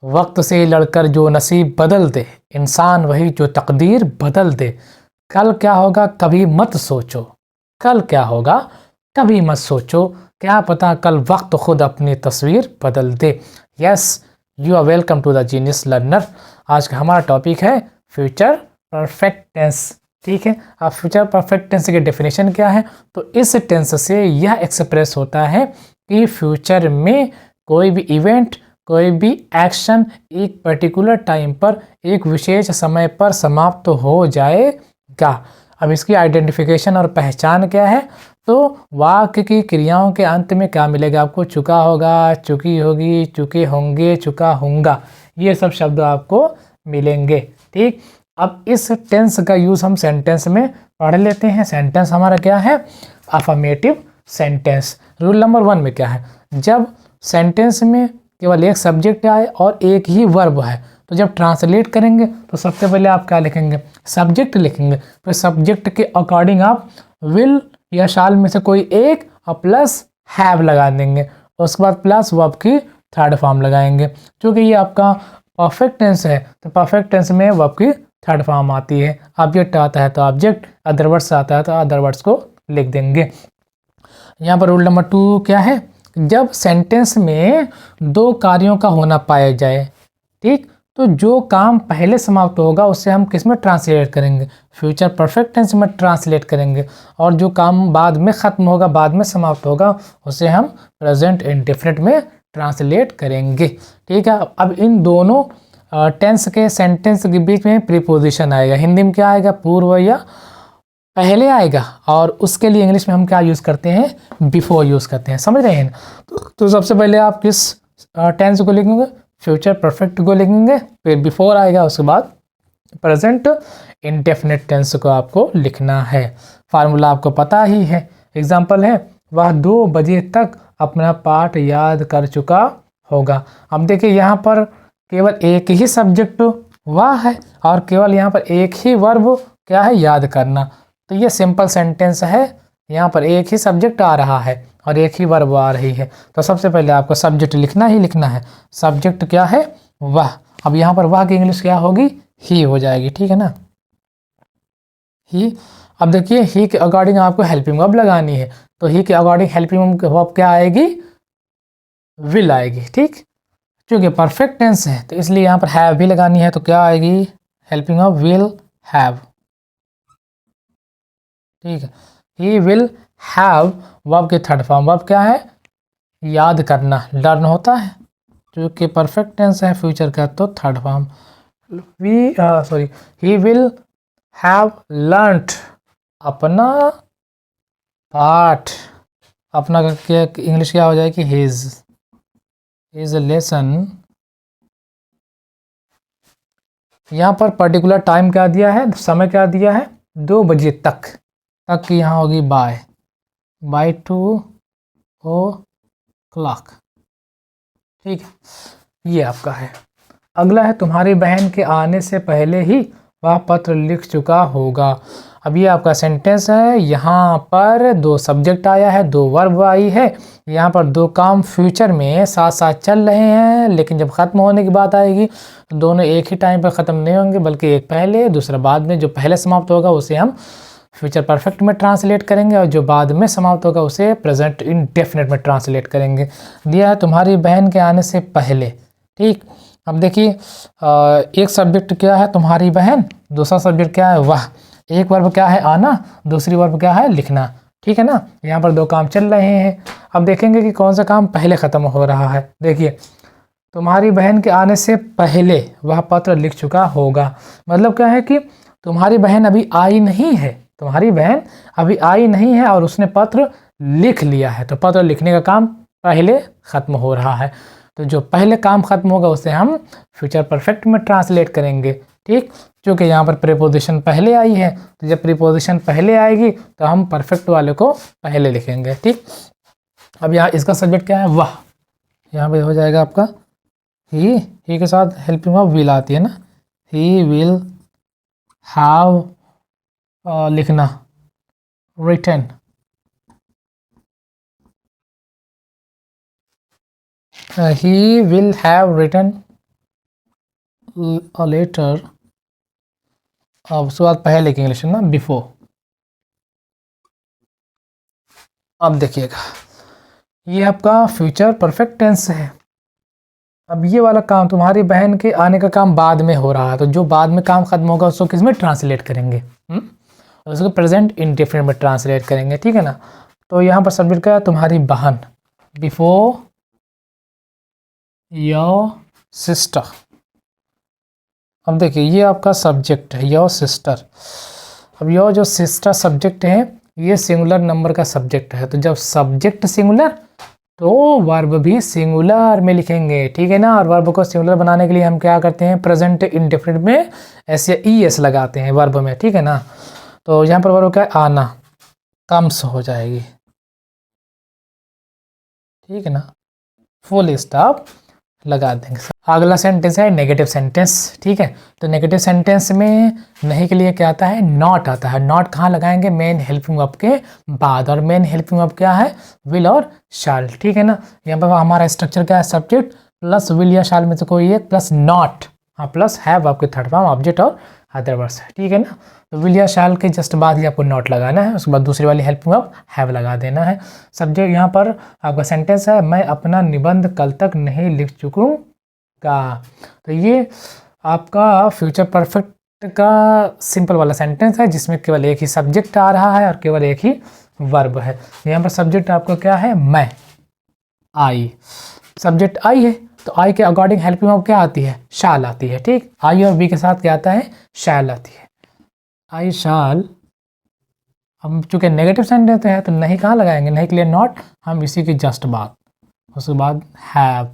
वक्त से लड़कर जो नसीब बदल दे, इंसान वही जो तकदीर बदल दे। कल क्या होगा कभी मत सोचो, कल क्या होगा कभी मत सोचो, क्या पता कल वक्त खुद अपनी तस्वीर बदल दे। Yes, you are welcome to the genius learner. आज का हमारा टॉपिक है फ्यूचर परफेक्ट टेंस। ठीक है, अब फ्यूचर परफेक्ट टेंस की डेफिनेशन क्या है? तो इस टेंस से यह एक्सप्रेस होता है कि फ्यूचर में कोई भी इवेंट, कोई भी एक्शन एक पर्टिकुलर टाइम पर, एक विशेष समय पर समाप्त हो जाएगा। अब इसकी आइडेंटिफिकेशन और पहचान क्या है? तो वाक्य की क्रियाओं के अंत में क्या मिलेगा आपको? चुका होगा, चुकी होगी, चुके होंगे, चुका होगा, ये सब शब्द आपको मिलेंगे। ठीक, अब इस टेंस का यूज़ हम सेंटेंस में पढ़ लेते हैं। सेंटेंस हमारा क्या है? Affirmative sentence. रूल नंबर 1 में क्या है? जब सेंटेंस में केवल एक सब्जेक्ट आए और एक ही वर्ब है, तो जब ट्रांसलेट करेंगे तो सबसे पहले आप क्या लिखेंगे? सब्जेक्ट लिखेंगे। फिर सब्जेक्ट के अकॉर्डिंग आप विल या शाल में से कोई एक और प्लस हैव लगा देंगे। उसके बाद प्लस वर्ब की थर्ड फॉर्म लगाएंगे। क्योंकि ये आपका परफेक्ट टेंस है, तो परफेक्ट टेंस में वर्ब की थर्ड फॉर्म आती है। ऑब्जेक्ट आता है तो ऑब्जेक्ट, अदर वर्ड्स आता है तो अदर वर्ड्स को लिख देंगे। यहाँ पर रूल नंबर 2 क्या है? जब सेंटेंस में दो कार्यों का होना पाया जाए, ठीक, तो जो काम पहले समाप्त होगा उसे हम किस में ट्रांसलेट करेंगे? फ्यूचर परफेक्ट टेंस में ट्रांसलेट करेंगे। और जो काम बाद में ख़त्म होगा, बाद में समाप्त होगा, उसे हम प्रेजेंट इंडेफिनिट में ट्रांसलेट करेंगे। ठीक है, अब इन दोनों टेंस के सेंटेंस के बीच में प्रीपोजिशन आएगा। हिंदी में क्या आएगा? पूर्व या पहले आएगा। और उसके लिए इंग्लिश में हम क्या यूज़ करते हैं? बिफोर यूज़ करते हैं। समझ रहे हैं? तो सबसे पहले आप किस टेंस को लिखेंगे? फ्यूचर परफेक्ट को लिखेंगे, फिर बिफोर आएगा, उसके बाद प्रेजेंट इंडेफिनिट टेंस को आपको लिखना है। फार्मूला आपको पता ही है। एग्जाम्पल है, वह 2 बजे तक अपना पाठ याद कर चुका होगा। अब देखिए यहाँ पर केवल एक ही सब्जेक्ट वह है और केवल यहाँ पर एक ही वर्ब क्या है? याद करना। तो ये सिंपल सेंटेंस है। यहाँ पर एक ही सब्जेक्ट आ रहा है और एक ही वर्ब आ रही है। तो सबसे पहले आपको सब्जेक्ट लिखना ही लिखना है। सब्जेक्ट क्या है? वह। अब यहाँ पर वह की इंग्लिश क्या होगी? ही हो जाएगी। ठीक है ना, ही। अब देखिए ही के अकॉर्डिंग आपको हेल्पिंग वर्ब लगानी है। तो ही के अकॉर्डिंग हेल्पिंग वर्ब क्या आएगी? विल आएगी। ठीक, क्योंकि परफेक्ट टेंस है तो इसलिए यहाँ पर हैव भी लगानी है। तो क्या आएगी? Helping verb will have. ठीक है, ही विल हैव वर्ब की थर्ड फॉर्म। वर्ब क्या है? याद करना, लर्न होता है, जो कि परफेक्ट टेंस है फ्यूचर का, तो third form he will have learned अपना पाठ। अपना का क्या इंग्लिश क्या हो जाएगी? His lesson. यहाँ पर पर्टिकुलर टाइम क्या दिया है? समय क्या दिया है? 2 बजे तक। तक की यहाँ होगी बाय 2 o'clock। ठीक है, ये आपका है। अगला है, तुम्हारी बहन के आने से पहले ही वह पत्र लिख चुका होगा। अब ये आपका सेंटेंस है। यहाँ पर 2 सब्जेक्ट आया है, 2 वर्ब आई है। यहाँ पर 2 काम फ्यूचर में साथ साथ चल रहे हैं, लेकिन जब ख़त्म होने की बात आएगी तो दोनों एक ही टाइम पर ख़त्म नहीं होंगे, बल्कि एक पहले दूसरा बाद में। जो पहले समाप्त होगा उसे हम फ्यूचर परफेक्ट में ट्रांसलेट करेंगे और जो बाद में समाप्त होगा उसे प्रेजेंट इंडेफिनिट में ट्रांसलेट करेंगे। दिया है तुम्हारी बहन के आने से पहले। ठीक, अब देखिए एक सब्जेक्ट क्या है? तुम्हारी बहन। दूसरा सब्जेक्ट क्या है? वह। एक वर्ब क्या है? आना। दूसरी वर्ब क्या है? लिखना। ठीक है ना, यहाँ पर 2 काम चल रहे हैं। अब देखेंगे कि कौन सा काम पहले ख़त्म हो रहा है। देखिए, तुम्हारी बहन के आने से पहले वह पत्र लिख चुका होगा। मतलब क्या है कि तुम्हारी बहन अभी आई नहीं है, तुम्हारी बहन अभी आई नहीं है और उसने पत्र लिख लिया है। तो पत्र लिखने का काम पहले ख़त्म हो रहा है। तो जो पहले काम ख़त्म होगा उसे हम फ्यूचर परफेक्ट में ट्रांसलेट करेंगे। ठीक, क्योंकि यहाँ पर प्रीपोजिशन पहले आई है, तो जब प्रीपोजिशन पहले आएगी तो हम परफेक्ट वाले को पहले लिखेंगे। ठीक, अब यहाँ इसका सब्जेक्ट क्या है? वह। यहाँ पे हो जाएगा आपका ही के साथ हेल्पिंग वर्ब विल आती है ना। ही विल हैव लिखना, written. He will have written letter, अब उसके बाद पहले की इंग्लिश ना बिफोर। अब देखिएगा ये आपका फ्यूचर परफेक्ट टेंस है। अब ये वाला काम तुम्हारी बहन के आने का काम बाद में हो रहा है, तो जो बाद में काम खत्म होगा उसको किस में ट्रांसलेट करेंगे, उसको प्रेजेंट इंडेफिनिट में ट्रांसलेट करेंगे, ठीक है ना। तो यहाँ पर सब्जेक्ट क्या है, तुम्हारी बहन, बिफोर योर सिस्टर। अब देखिए ये आपका सब्जेक्ट है योर सिस्टर। अब योर जो सिस्टर सब्जेक्ट है ये सिंगुलर नंबर का सब्जेक्ट है, तो जब सब्जेक्ट सिंगुलर तो वर्ब भी सिंगुलर में लिखेंगे, ठीक है ना। और वर्ब को सिंगुलर बनाने के लिए हम क्या करते हैं, प्रेजेंट इंडेफिनिट में एस या ई एस लगाते हैं वर्ब में, ठीक है ना। तो यहाँ पर वर्ब क्या है, आना, कम्स हो जाएगी, ठीक है ना, फुल स्टॉप लगा देंगे। अगला सेंटेंस है नेगेटिव सेंटेंस, ठीक है। तो नेगेटिव सेंटेंस में नहीं के लिए क्या आता है, नॉट आता है। नॉट कहाँ लगाएंगे, मेन हेल्पिंग वर्ब के बाद, और मेन हेल्पिंग वर्ब क्या है, विल और शाल, ठीक है ना। यहाँ पर हमारा स्ट्रक्चर क्या है, सब्जेक्ट प्लस विल या शाल में से कोई एक प्लस नॉट, हाँ प्लस हैव आपके थर्ड फॉर्म ऑब्जेक्ट और अदर वर्ड्स, ठीक है ना। तो विल या शाल के जस्ट बाद ही आपको नॉट लगाना है, उसके बाद दूसरी वाली हेल्पिंग वर्ब हैव लगा देना है। सब्जेक्ट यहाँ पर आपका सेंटेंस है, मैं अपना निबंध कल तक नहीं लिख चुकूँगा। तो ये आपका फ्यूचर परफेक्ट का सिंपल वाला सेंटेंस है जिसमें केवल एक ही सब्जेक्ट आ रहा है और केवल एक ही वर्ब है। यहाँ पर सब्जेक्ट आपका क्या है, मैं, आई, सब्जेक्ट आई है तो आई के अकॉर्डिंग हेल्पिंग वर्ब क्या आती है, शाल आती है, ठीक। आई और बी के साथ क्या आता है, शैल आती है, आई शाल। हम चूँकि नेगेटिव सेंटेंस है तो नहीं कहाँ लगाएंगे, नहीं के लिए नॉट, हम इसी की जस्ट बाद, उसके बाद हैव,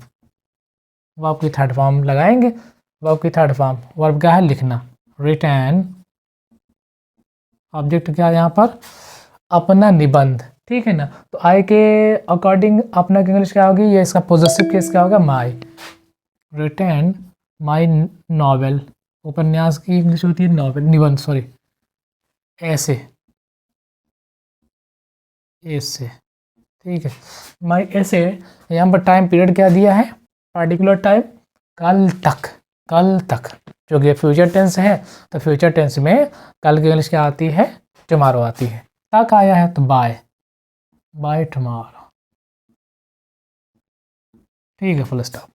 वर्ब की थर्ड फॉर्म लगाएंगे। वर्ब की थर्ड फॉर्म, वर्ब क्या है, लिखना, रिटर्न, ऑब्जेक्ट क्या है यहाँ पर, अपना निबंध, ठीक है ना। तो आई के अकॉर्डिंग अपना की इंग्लिश क्या होगी, ये इसका पॉजेसिव केस क्या होगा, माई, रिटर्न माई नॉवेल, उपन्यास की इंग्लिश होती है नॉवेल, निबंध सॉरी, ऐसे, ऐसे, ठीक है, माई ऐसे। यहाँ पर टाइम पीरियड क्या दिया है, पार्टिकुलर टाइम, कल तक, कल तक, जो कि फ्यूचर टेंस है तो फ्यूचर टेंस में कल की इंग्लिश क्या आती है, टुमारो आती है। तक आया है तो बाय, बाय टुमारो, ठीक है, फुल स्टॉप।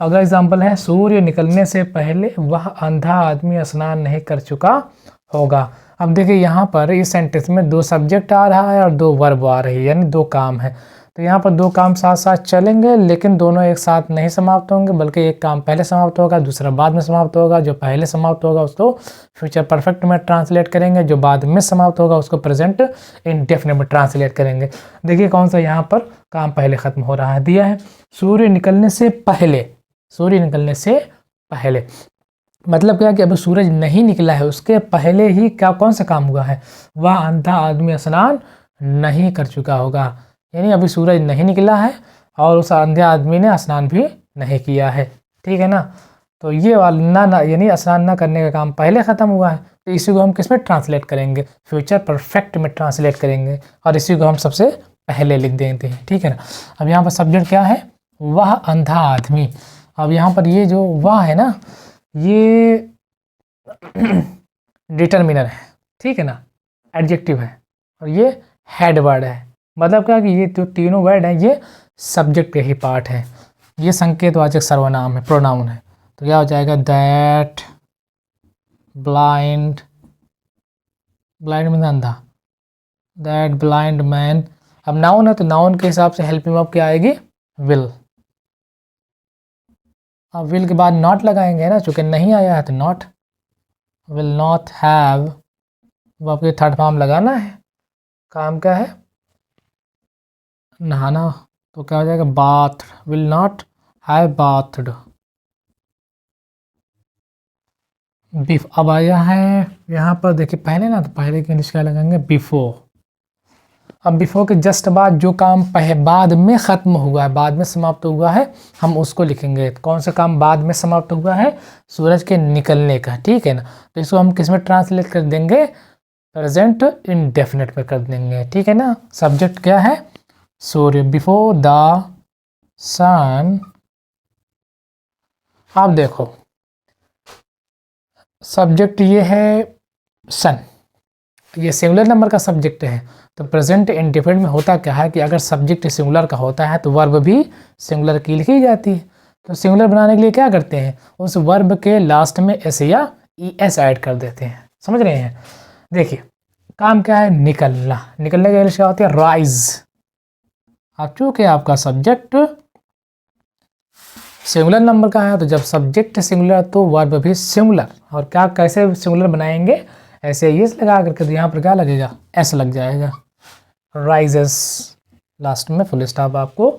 अगला एग्जाम्पल है, सूर्य निकलने से पहले वह अंधा आदमी स्नान नहीं कर चुका होगा। अब देखिए यहाँ पर इस सेंटेंस में दो सब्जेक्ट आ रहा है और दो वर्ब आ रही है, यानी दो काम है। तो यहाँ पर दो काम साथ साथ चलेंगे लेकिन दोनों एक साथ नहीं समाप्त होंगे, बल्कि एक काम पहले समाप्त होगा दूसरा बाद में समाप्त होगा। जो पहले समाप्त होगा उसको फ्यूचर परफेक्ट में ट्रांसलेट करेंगे, जो बाद में समाप्त होगा उसको प्रेजेंट इंडेफिनिट में ट्रांसलेट करेंगे। देखिए कौन सा यहाँ पर काम पहले खत्म हो रहा है, दिया है सूर्य निकलने से पहले, सूर्य निकलने से पहले मतलब क्या कि अभी सूरज नहीं निकला है उसके पहले ही क्या कौन सा काम हुआ है, वह अंधा आदमी स्नान नहीं कर चुका होगा, यानी अभी सूरज नहीं निकला है और उस अंधे आदमी ने स्नान भी नहीं किया है, ठीक है ना। तो ये वाला ना यानी स्नान ना करने का काम पहले ख़त्म हुआ है, तो इसी को हम किस में ट्रांसलेट करेंगे, फ्यूचर परफेक्ट में ट्रांसलेट करेंगे और इसी को हम सबसे पहले लिख देते हैं, ठीक है ना। अब यहाँ पर सब्जेक्ट क्या है, वह अंधा आदमी। अब यहाँ पर ये जो वह है ना ये डिटर्मिनर है, ठीक है ना, एडजेक्टिव है, और ये हेड वर्ड है। मतलब क्या कि ये जो तीनों वर्ड हैं ये सब्जेक्ट के ही पार्ट है, ये संकेतवाचक सर्वनाम है, प्रोनाउन है। तो क्या हो जाएगा, दैट ब्लाइंड, ब्लाइंड मीन अंधा, दैट ब्लाइंड मैन। अब नाउन है तो नाउन के हिसाब से हेल्पिंग वर्ब क्या आएगी, विल। अब विल के बाद नॉट लगाएंगे ना, चूँकि नहीं आया है तो नॉट, विल नॉट हैव, वो आपके थर्ड फॉर्म लगाना है। काम क्या है, नहाना, तो क्या हो जाएगा, bath, will not have bathed. बिफ अब आया है यहाँ पर देखिए पहले ना, तो पहले के इंग्लिश क्या लगाएंगे, बिफोर। अब बिफोर के जस्ट बाद जो काम बाद में ख़त्म हुआ है, बाद में समाप्त हुआ है, हम उसको लिखेंगे। कौन सा काम बाद में समाप्त हुआ है, सूरज के निकलने का, ठीक है ना। तो इसको हम किस में ट्रांसलेट कर देंगे, प्रेजेंट इंडेफिनिट में कर देंगे, ठीक है ना। सब्जेक्ट क्या है, सूर्य, बिफोर द सन। आप देखो सब्जेक्ट ये है सन, ये सिंगुलर नंबर का सब्जेक्ट है। तो प्रेजेंट इंडेफिनिट में होता क्या है कि अगर सब्जेक्ट सिंगुलर का होता है तो वर्ब भी सिंगुलर की लिखी जाती है। तो सिंगुलर बनाने के लिए क्या करते हैं, उस वर्ब के लास्ट में एस या ई एस ऐड कर देते हैं। समझ रहे हैं? देखिए काम क्या है, निकलना। निकलने की इंग्लिश क्या होती है, राइज। अब चूंकि आपका सब्जेक्ट सिंगुलर नंबर का है तो जब सब्जेक्ट सिंगुलर तो वर्ब भी सिंगुलर। और क्या कैसे सिंगुलर बनाएंगे, ऐसे एस लगा करके, तो यहाँ पर क्या लगेगा, एस लग जाएगा, राइजेस। लास्ट में फुल स्टॉप आपको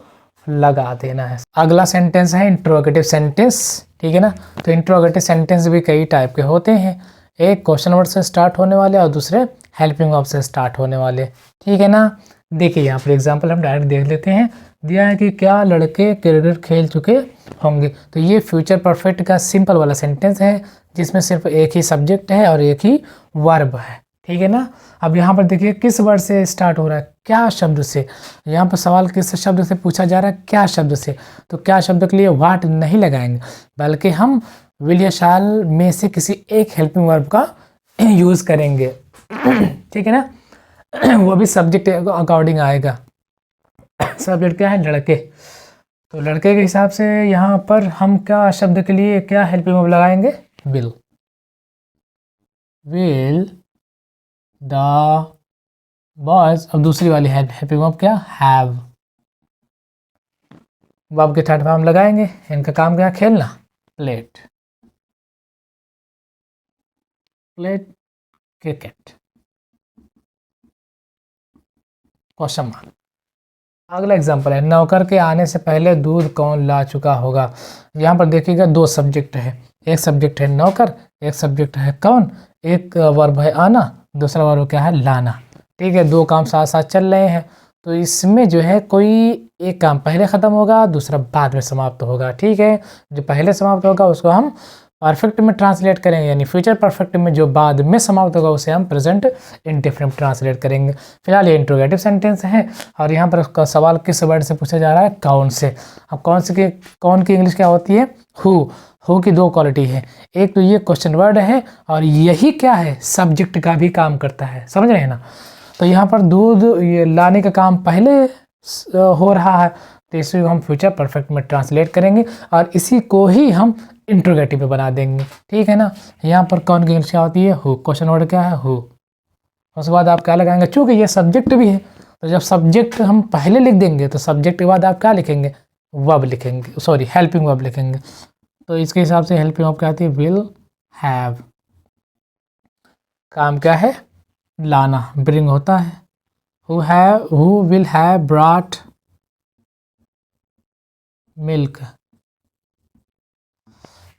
लगा देना है। अगला सेंटेंस है इंट्रोगेटिव सेंटेंस, ठीक है ना। तो इंट्रोगेटिव सेंटेंस भी कई टाइप के होते हैं, एक क्वेश्चन वर्ड से स्टार्ट होने वाले और दूसरे हेल्पिंग वर्ब से स्टार्ट होने वाले, ठीक है ना। देखिए यहाँ पर एग्जांपल हम डायरेक्ट देख लेते हैं। दिया है कि क्या लड़के क्रिकेट खेल चुके होंगे। तो ये फ्यूचर परफेक्ट का सिंपल वाला सेंटेंस है जिसमें सिर्फ एक ही सब्जेक्ट है और एक ही वर्ब है, ठीक है ना। अब यहाँ पर देखिए किस वर्ड से स्टार्ट हो रहा है, क्या शब्द से। यहाँ पर सवाल किस शब्द से पूछा जा रहा है, क्या शब्द से। तो क्या शब्द के लिए वाट नहीं लगाएंगे, बल्कि हम विल या शाल में से किसी एक हेल्पिंग वर्ब का यूज़ करेंगे, ठीक है ना। वो भी सब्जेक्ट अकॉर्डिंग आएगा। सब्जेक्ट क्या है, लड़के। तो लड़के के हिसाब से यहाँ पर हम क्या शब्द के लिए क्या हेल्पिंग वर्ब लगाएंगे, विल। Will the boys. अब दूसरी वाली हेल्पिंग वर्ब क्या, हैव। वर्ब के थर्ड फॉर्म लगाएंगे, इनका काम क्या, खेलना, plate. Plate cricket, question mark. अगला एग्जांपल है, नौकर के आने से पहले दूध कौन ला चुका होगा। यहाँ पर देखिएगा दो सब्जेक्ट है, एक सब्जेक्ट है नौकर, एक सब्जेक्ट है कौन, एक वर्ब है आना, दूसरा वर्ब क्या है, लाना, ठीक है। दो काम साथ साथ चल रहे हैं, तो इसमें जो है कोई एक काम पहले ख़त्म होगा, दूसरा बाद में समाप्त होगा, ठीक है। जो पहले समाप्त होगा उसको हम परफेक्ट में ट्रांसलेट करेंगे, यानी फ्यूचर परफेक्ट में जो बाद में समाप्त होगा उसे हम प्रेजेंट इंडेफिनिट ट्रांसलेट करेंगे। फिलहाल ये इंट्रोगेटिव सेंटेंस है और यहाँ पर उसका सवाल किस वर्ड से पूछा जा रहा है, कौन से। अब कौन की इंग्लिश क्या होती है, हु की दो क्वालिटी है, एक तो ये क्वेश्चन वर्ड है और यही क्या है, सब्जेक्ट का भी काम करता है, समझ रहे हैं ना। तो यहाँ पर दूध ये लाने का काम पहले हो रहा है, तो इसे हम फ्यूचर परफेक्ट में ट्रांसलेट करेंगे और इसी को ही हम इंट्रोगेटिव में बना देंगे, ठीक है ना। यहाँ पर कौन की इंग्लिश क्या होती है, हु। क्वेश्चन वर्ड क्या है, हु। उसके बाद आप क्या लगाएंगे, चूँकि ये सब्जेक्ट भी है तो जब सब्जेक्ट हम पहले लिख देंगे तो सब्जेक्ट के बाद आप क्या लिखेंगे, वर्ब लिखेंगे, सॉरी हेल्पिंग वर्ब लिखेंगे। तो इसके हिसाब से हेल्पिंग वर्ब क्या आती है, विल हैव। काम क्या है, लाना, ब्रिंग होता है। Who will have brought milk,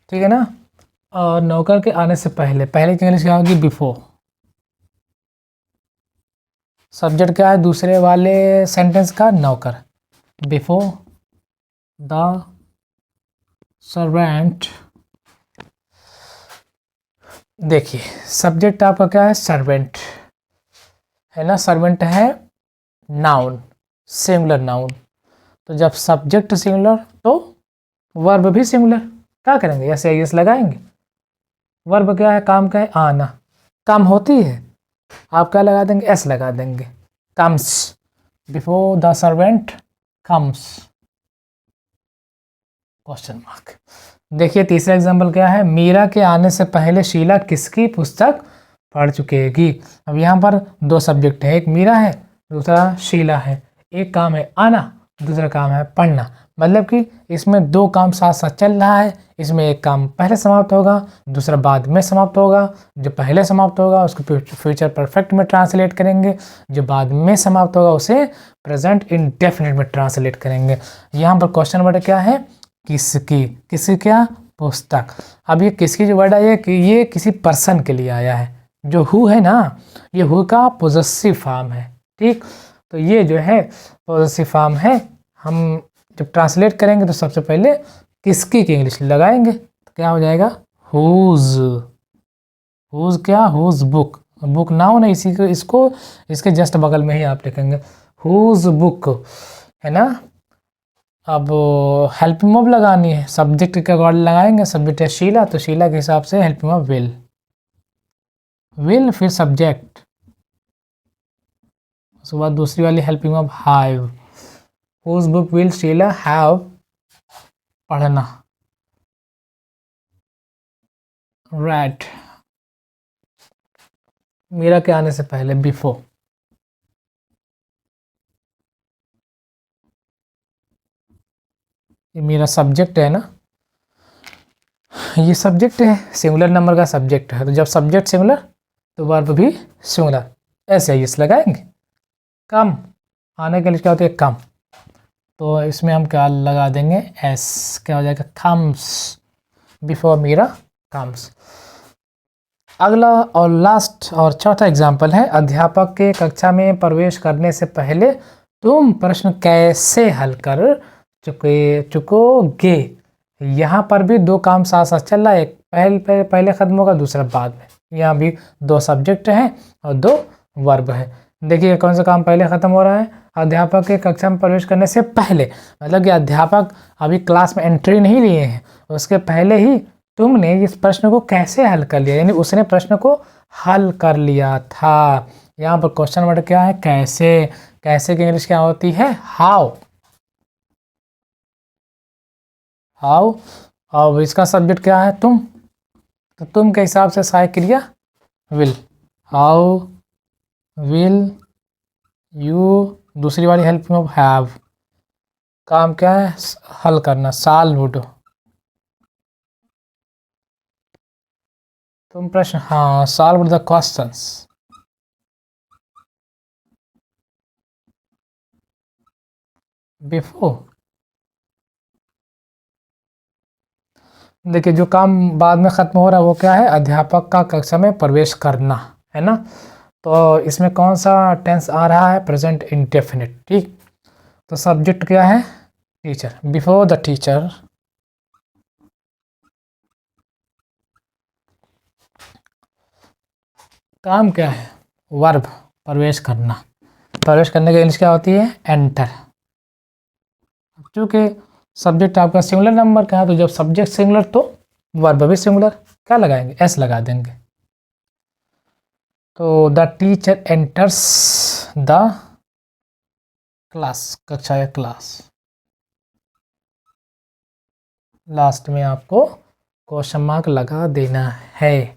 ठीक है ना। और नौकर के आने से पहले, पहले की इंग्लिश क्या होगी, बिफोर। सब्जेक्ट क्या है दूसरे वाले सेंटेंस का, नौकर, बिफोर द सर्वेंट। देखिए सब्जेक्ट आपका क्या है, सर्वेंट है ना। सर्वेंट है नाउन, सिंगुलर नाउन। तो जब सब्जेक्ट सिंगुलर तो वर्ब भी सिंगुलर, क्या करेंगे, ऐसे यस लगाएंगे। वर्ब क्या है, काम का है, आना, काम होती है, आप क्या लगा देंगे, एस लगा देंगे, comes, before the servant comes, question mark. देखिए तीसरा एग्जांपल क्या है, मीरा के आने से पहले शीला किसकी पुस्तक पढ़ चुकेगी। अब यहाँ पर दो सब्जेक्ट है, एक मीरा है, दूसरा शीला है। एक काम है आना, दूसरा काम है पढ़ना, मतलब कि इसमें दो काम साथ साथ चल रहा है। इसमें एक काम पहले समाप्त होगा, दूसरा बाद में समाप्त होगा। जो पहले समाप्त होगा उसको फ्यूचर परफेक्ट में ट्रांसलेट करेंगे, जो बाद में समाप्त होगा उसे प्रेजेंट इंडेफिनिट में ट्रांसलेट करेंगे। यहाँ पर क्वेश्चन वर्ड क्या है, किसकी, किसी क्या, पुस्तक। अब ये किसकी जो वर्ड है ये किसी पर्सन के लिए आया है। जो हु है ना, ये हु का पोजेसिव फॉर्म है, ठीक। तो ये जो है पोजेसिव फॉर्म है। हम जब ट्रांसलेट करेंगे तो सबसे पहले किसकी की इंग्लिश लगाएंगे, तो क्या हो जाएगा, हुज। हुज क्या, हुज बुक। बुक नाउन है, इसी को इसको इसके जस्ट बगल में ही आप लिखेंगे, हुज बुक, है ना। अब हेल्पिंग वर्ब लगानी है, सब्जेक्ट के अकॉर्डिंग लगाएंगे। सब्जेक्ट है शीला, तो शीला के हिसाब से हेल्पिंग वर्ब विल। विल फिर सब्जेक्ट, उसके बाद दूसरी वाली helping of have, whose book will Sheela have पढ़ना, रेड मीरा के आने से पहले बिफोर, ये मेरा सब्जेक्ट है ना, ये सब्जेक्ट है, सिंगुलर नंबर का सब्जेक्ट है, तो जब सब्जेक्ट सिंगुलर तो वर्ब भी सिंगुलर, ऐसे ही इस लगाएंगे। कम आने के लिए क्या होती है कम, तो इसमें हम क्या लगा देंगे एस, क्या हो जाएगा कम्स, बिफोर मीरा कम्स। अगला और लास्ट और चौथा एग्जाम्पल है, अध्यापक के कक्षा में प्रवेश करने से पहले तुम प्रश्न कैसे हल कर चुकोगे। यहाँ पर भी दो काम साथ साथ चल रहा है, एक पहले खत्म होगा, दूसरा बाद में। यहाँ भी दो सब्जेक्ट हैं और दो वर्ब है। देखिए कौन सा काम पहले ख़त्म हो रहा है, अध्यापक के कक्षा में प्रवेश करने से पहले, मतलब कि अध्यापक अभी क्लास में एंट्री नहीं लिए हैं, उसके पहले ही तुमने इस प्रश्न को कैसे हल कर लिया, यानी उसने प्रश्न को हल कर लिया था। यहाँ पर क्वेश्चन वर्ड क्या है कैसे, कैसे की इंग्लिश क्या होती है हाउ, हाउ, और इसका सब्जेक्ट क्या है तुम, तो तुम के हिसाब से सहायक क्रिया विल, हाउ विल यू, दूसरी वाली हेल्प ऑफ हैव, काम क्या है हल करना, सॉल्व्ड, तुम प्रश्न हाँ सॉल्व्ड द क्वेश्चंस, बिफोर। देखिए जो काम बाद में ख़त्म हो रहा है वो क्या है, अध्यापक का कक्षा में प्रवेश करना, है ना। तो इसमें कौन सा टेंस आ रहा है, प्रेजेंट इंडेफिनिट, ठीक। तो सब्जेक्ट क्या है टीचर, बिफोर द टीचर, काम क्या है वर्ब, प्रवेश करना, प्रवेश करने की इंग्लिश क्या होती है एंटर। क्योंकि सब्जेक्ट आपका सिंगुलर नंबर का है, तो जब सब्जेक्ट सिंगुलर तो वर्ब भी सिंगुलर, क्या लगाएंगे एस लगा देंगे। तो the teacher enters the class, कक्षा या क्लास। लास्ट में आपको क्वेश्चन मार्क लगा देना है।